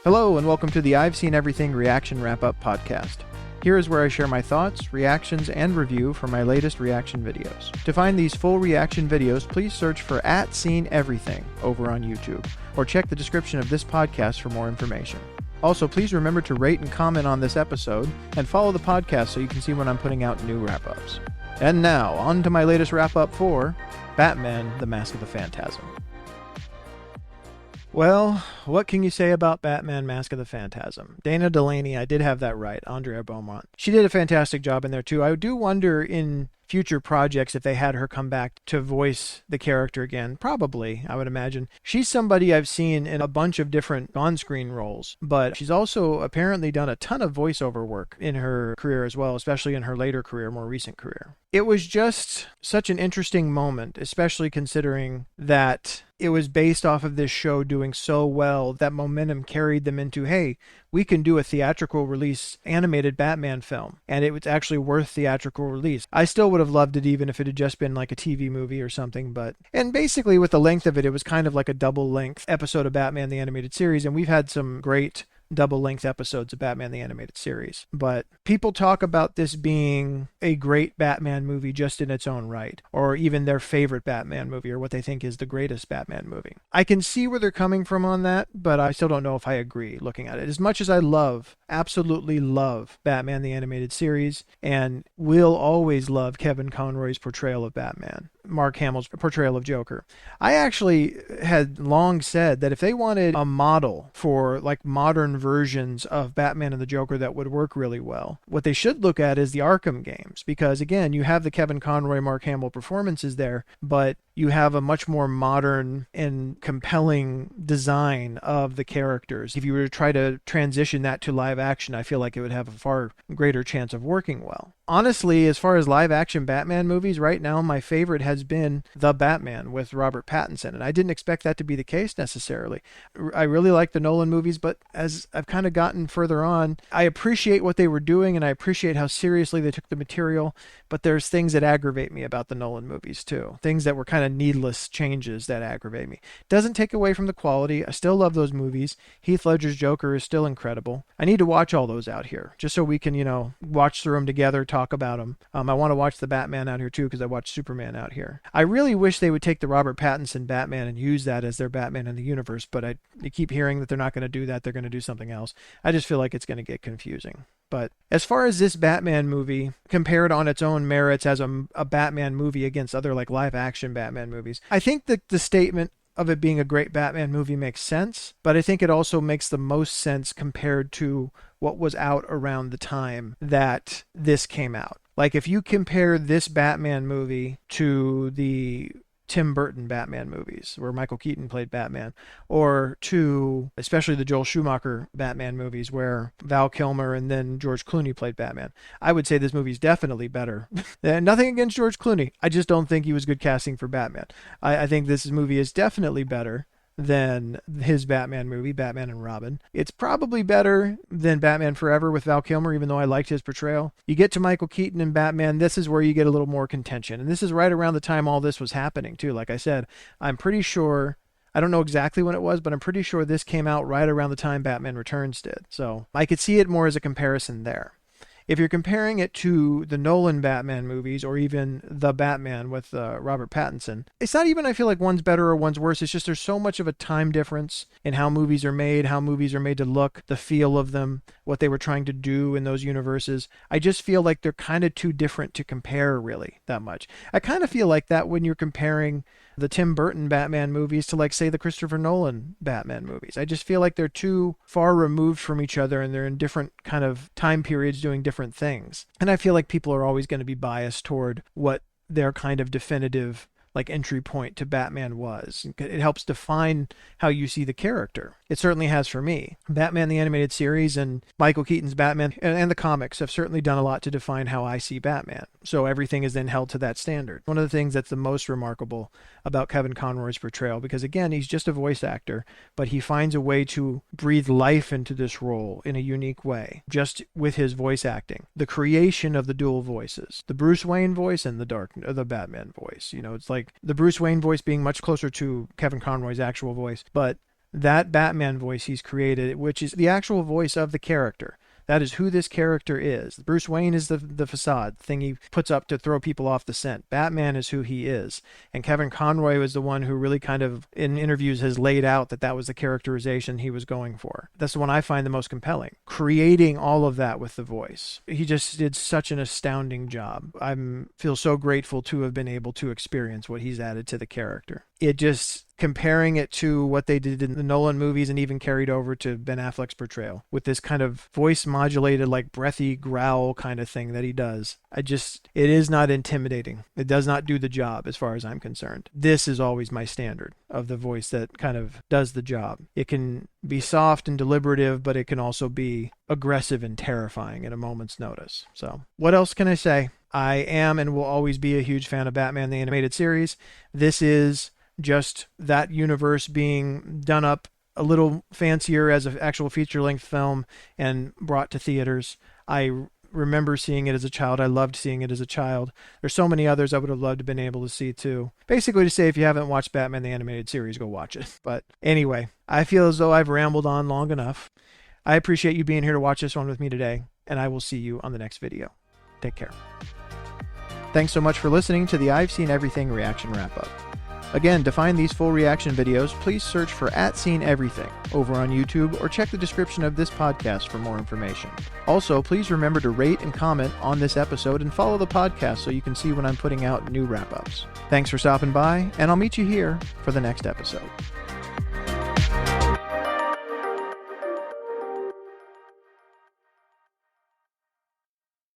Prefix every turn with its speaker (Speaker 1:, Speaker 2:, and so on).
Speaker 1: Hello, and welcome to the I've Seen Everything Reaction Wrap-Up podcast. Here is where I share my thoughts, reactions, and review for my latest reaction videos. To find these full reaction videos, please search for @SeenEverything over on YouTube, or check the description of this podcast for more information. Also, please remember to rate and comment on this episode, and follow the podcast so you can see when I'm putting out new wrap-ups. And now, on to my latest wrap-up for Batman: The Mask of the Phantasm. Well, what can you say about Batman: Mask of the Phantasm? Dana Delaney, I did have that right, Andrea Beaumont. She did a fantastic job in there too. I do wonder in future projects if they had her come back to voice the character again. Probably, I would imagine. She's somebody I've seen in a bunch of different on-screen roles, but she's also apparently done a ton of voiceover work in her career as well, especially in her later career, more recent career. It was just such an interesting moment, especially considering that it was based off of this show doing so well that momentum carried them into, hey, we can do a theatrical release animated Batman film, and it was actually worth theatrical release. I still would have loved it even if it had just been like a TV movie or something, and basically with the length of it, it was kind of like a double length episode of Batman the Animated Series, and we've had some great double-length episodes of Batman the Animated Series. But people talk about this being a great Batman movie just in its own right, or even their favorite Batman movie, or what they think is the greatest Batman movie. I can see where they're coming from on that, but I still don't know if I agree looking at it. As much as I absolutely love Batman the Animated Series, and will always love Kevin Conroy's portrayal of Batman, Mark Hamill's portrayal of Joker, I actually had long said that if they wanted a model for like modern versions of Batman and the Joker that would work really well, what they should look at is the Arkham games, because again, you have the Kevin Conroy, Mark Hamill performances there, but you have a much more modern and compelling design of the characters. If you were to try to transition that to live action, I feel like it would have a far greater chance of working well. Honestly, as far as live action Batman movies, right now my favorite has been The Batman with Robert Pattinson, and I didn't expect that to be the case necessarily. I really like the Nolan movies, but as I've kind of gotten further on, I appreciate what they were doing, and I appreciate how seriously they took the material, but there's things that aggravate me about the Nolan movies too. Things that were kind of needless changes that aggravate me. Doesn't take away from the quality. I still love those movies. Heath Ledger's Joker is still incredible. I need to watch all those out here, just so we can, watch through them together, talk about them. I want to watch the Batman out here too, because I watched Superman out here. I really wish they would take the Robert Pattinson Batman and use that as their Batman in the universe, but I keep hearing that they're not going to do that. They're going to do something else. I just feel like it's going to get confusing. But as far as this Batman movie, compared on its own merits as a Batman movie against other like live action Batman movies, I think that the statement of it being a great Batman movie makes sense, but I think it also makes the most sense compared to what was out around the time that this came out. Like if you compare this Batman movie to the Tim Burton Batman movies where Michael Keaton played Batman, or to especially the Joel Schumacher Batman movies where Val Kilmer and then George Clooney played Batman, I would say this movie's definitely better. Nothing against George Clooney. I just don't think he was good casting for Batman. I think this movie is definitely better than his Batman movie, Batman and Robin. It's probably better than Batman Forever with Val Kilmer, even though I liked his portrayal. You get to Michael Keaton and Batman, this is where you get a little more contention. And this is right around the time all this was happening, too. Like I said, I'm pretty sure, I don't know exactly when it was, but I'm pretty sure this came out right around the time Batman Returns did. So I could see it more as a comparison there. If you're comparing it to the Nolan Batman movies, or even The Batman with Robert Pattinson, it's not even I feel like one's better or one's worse. It's just there's so much of a time difference in how movies are made to look, the feel of them, what they were trying to do in those universes. I just feel like they're kind of too different to compare really that much. I kind of feel like that when you're comparing the Tim Burton Batman movies to, like, say, the Christopher Nolan Batman movies. I just feel like they're too far removed from each other, and they're in different kind of time periods doing different things. And I feel like people are always going to be biased toward what their kind of definitive like entry point to Batman was. It helps define how you see the character. It certainly has for me. Batman the Animated Series and Michael Keaton's Batman and the comics have certainly done a lot to define how I see Batman. So everything is then held to that standard. One of the things that's the most remarkable about Kevin Conroy's portrayal, because again, he's just a voice actor, but he finds a way to breathe life into this role in a unique way, just with his voice acting. The creation of the dual voices, the Bruce Wayne voice and the Batman voice. You know, it's like the Bruce Wayne voice being much closer to Kevin Conroy's actual voice, but that Batman voice he's created, which is the actual voice of the character. That is who this character is. Bruce Wayne is the facade, thing he puts up to throw people off the scent. Batman is who he is. And Kevin Conroy was the one who really kind of, in interviews, has laid out that that was the characterization he was going for. That's the one I find the most compelling. Creating all of that with the voice. He just did such an astounding job. I feel so grateful to have been able to experience what he's added to the character. It just, comparing it to what they did in the Nolan movies and even carried over to Ben Affleck's portrayal with this kind of voice modulated, like breathy growl kind of thing that he does. It is not intimidating. It does not do the job as far as I'm concerned. This is always my standard of the voice that kind of does the job. It can be soft and deliberative, but it can also be aggressive and terrifying at a moment's notice. So what else can I say? I am and will always be a huge fan of Batman the Animated Series. This is just that universe being done up a little fancier as an actual feature-length film and brought to theaters. I remember seeing it as a child. I loved seeing it as a child. There's so many others I would have loved to have been able to see too. Basically to say, if you haven't watched Batman the Animated Series, go watch it. But anyway, I feel as though I've rambled on long enough. I appreciate you being here to watch this one with me today, and I will see you on the next video. Take care. Thanks so much for listening to the I've Seen Everything reaction wrap-up. Again, to find these full reaction videos, please search for @SeenEverything over on YouTube or check the description of this podcast for more information. Also, please remember to rate and comment on this episode and follow the podcast so you can see when I'm putting out new wrap-ups. Thanks for stopping by, and I'll meet you here for the next episode.